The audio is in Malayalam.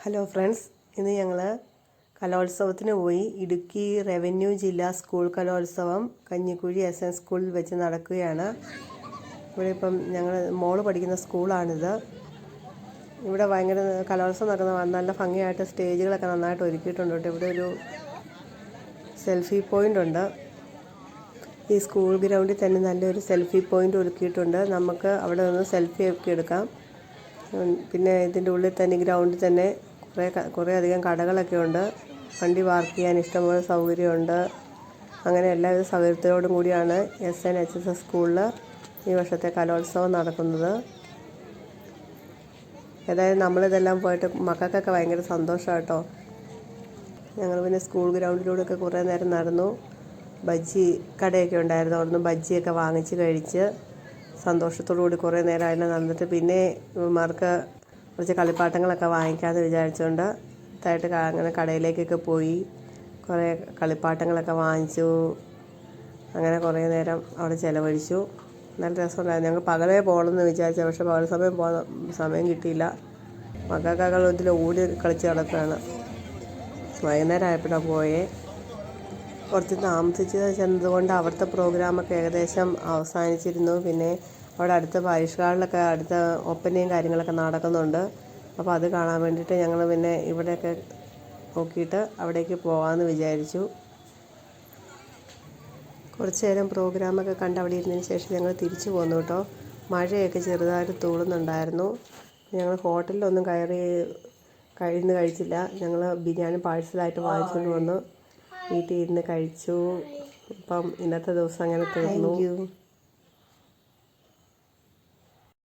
ഹലോ ഫ്രണ്ട്സ്, ഇന്ന് ഞങ്ങൾ കലോത്സവത്തിന് പോയി. ഇടുക്കി റവന്യൂ ജില്ലാ സ്കൂൾ കലോത്സവം കഞ്ഞിക്കുഴി SM സ്കൂളിൽ വെച്ച് നടക്കുകയാണ്. ഇവിടെ ഇപ്പം ഞങ്ങൾ മോള് പഠിക്കുന്ന സ്കൂളാണിത്. ഇവിടെ ഭയങ്കര കലോത്സവം നടക്കുന്ന നല്ല ഭംഗിയായിട്ട് സ്റ്റേജുകളൊക്കെ നന്നായിട്ട് ഒരുക്കിയിട്ടുണ്ട്. ഇവിടെ ഒരു സെൽഫി പോയിൻ്റ് ഉണ്ട്. ഈ സ്കൂൾ ഗ്രൗണ്ടിൽ തന്നെ നല്ലൊരു സെൽഫി പോയിൻ്റ് ഒരുക്കിയിട്ടുണ്ട്. നമുക്ക് അവിടെ നിന്ന് സെൽഫി ഒക്കെ എടുക്കാം. പിന്നെ ഇതിൻ്റെ ഉള്ളിൽ തന്നെ ഗ്രൗണ്ടിൽ തന്നെ കുറേ അധികം കടകളൊക്കെ ഉണ്ട്. വണ്ടി പാർക്ക് ചെയ്യാൻ ഇഷ്ടംപോലെ സൗകര്യമുണ്ട്. അങ്ങനെ എല്ലാവിധ സൗകര്യത്തോടും കൂടിയാണ് SNHS സ്കൂളിൽ ഈ വർഷത്തെ കലോത്സവം നടക്കുന്നത്. ഏതായാലും നമ്മളിതെല്ലാം പോയിട്ട് മക്കൾക്കൊക്കെ ഭയങ്കര സന്തോഷമാണ് കേട്ടോ. ഞങ്ങൾ പിന്നെ സ്കൂൾ ഗ്രൗണ്ടിലൂടെയൊക്കെ കുറേ നേരം നടന്നു. ബജ്ജി കടയൊക്കെ ഉണ്ടായിരുന്നു. അവിടുന്ന് ബജ്ജിയൊക്കെ വാങ്ങിച്ച് കഴിച്ച് സന്തോഷത്തോടു കൂടി കുറേ നേരം അതിൽ നടന്നിട്ട് പിന്നെ ഇവന്മാർക്ക് കുറച്ച് കളിപ്പാട്ടങ്ങളൊക്കെ വാങ്ങിക്കാമെന്ന് വിചാരിച്ചുകൊണ്ട് ഇതായിട്ട് അങ്ങനെ കടയിലേക്കൊക്കെ പോയി കുറേ കളിപ്പാട്ടങ്ങളൊക്കെ വാങ്ങിച്ചു. അങ്ങനെ കുറേ നേരം അവിടെ ചിലവഴിച്ചു. നല്ല രസമുണ്ടായിരുന്നു. ഞങ്ങൾ പകലേ പോകണമെന്ന് വിചാരിച്ചു, പക്ഷേ പകൽ സമയം കിട്ടിയില്ല. മക്കൾക്കൊക്കെ ഇതിൽ ഓടി കളിച്ച് നടക്കുകയാണ്. വൈകുന്നേരം ആയപ്പോഴാണ് പോയേ. കുറച്ച് താമസിച്ച് ചെന്നതുകൊണ്ട് അവിടുത്തെ പ്രോഗ്രാമൊക്കെ ഏകദേശം അവസാനിച്ചിരുന്നു. പിന്നെ അവിടെ അടുത്ത പരിഷ്കാളിലൊക്കെ അടുത്ത ഒപ്പനയും കാര്യങ്ങളൊക്കെ നടക്കുന്നുണ്ട്. അപ്പോൾ അത് കാണാൻ വേണ്ടിയിട്ട് ഞങ്ങൾ പിന്നെ ഇവിടെയൊക്കെ നോക്കിയിട്ട് അവിടേക്ക് പോകാമെന്ന് വിചാരിച്ചു. കുറച്ച് നേരം പ്രോഗ്രാമൊക്കെ കണ്ട് അവിടെ ഇരുന്നതിന് ശേഷം ഞങ്ങൾ തിരിച്ചു പോന്നു കേട്ടോ. മഴയൊക്കെ ചെറുതായിട്ട് തൂളുന്നുണ്ടായിരുന്നു. ഞങ്ങൾ ഹോട്ടലിലൊന്നും കഴിച്ചില്ല. ഞങ്ങൾ ബിരിയാണി പാഴ്സലായിട്ട് വാങ്ങിച്ചുകൊണ്ട് വന്നു വീട്ടിൽ ഇരുന്ന് കഴിച്ചു. ഇപ്പം ഇന്നത്തെ ദിവസം അങ്ങനെ തീർന്നു.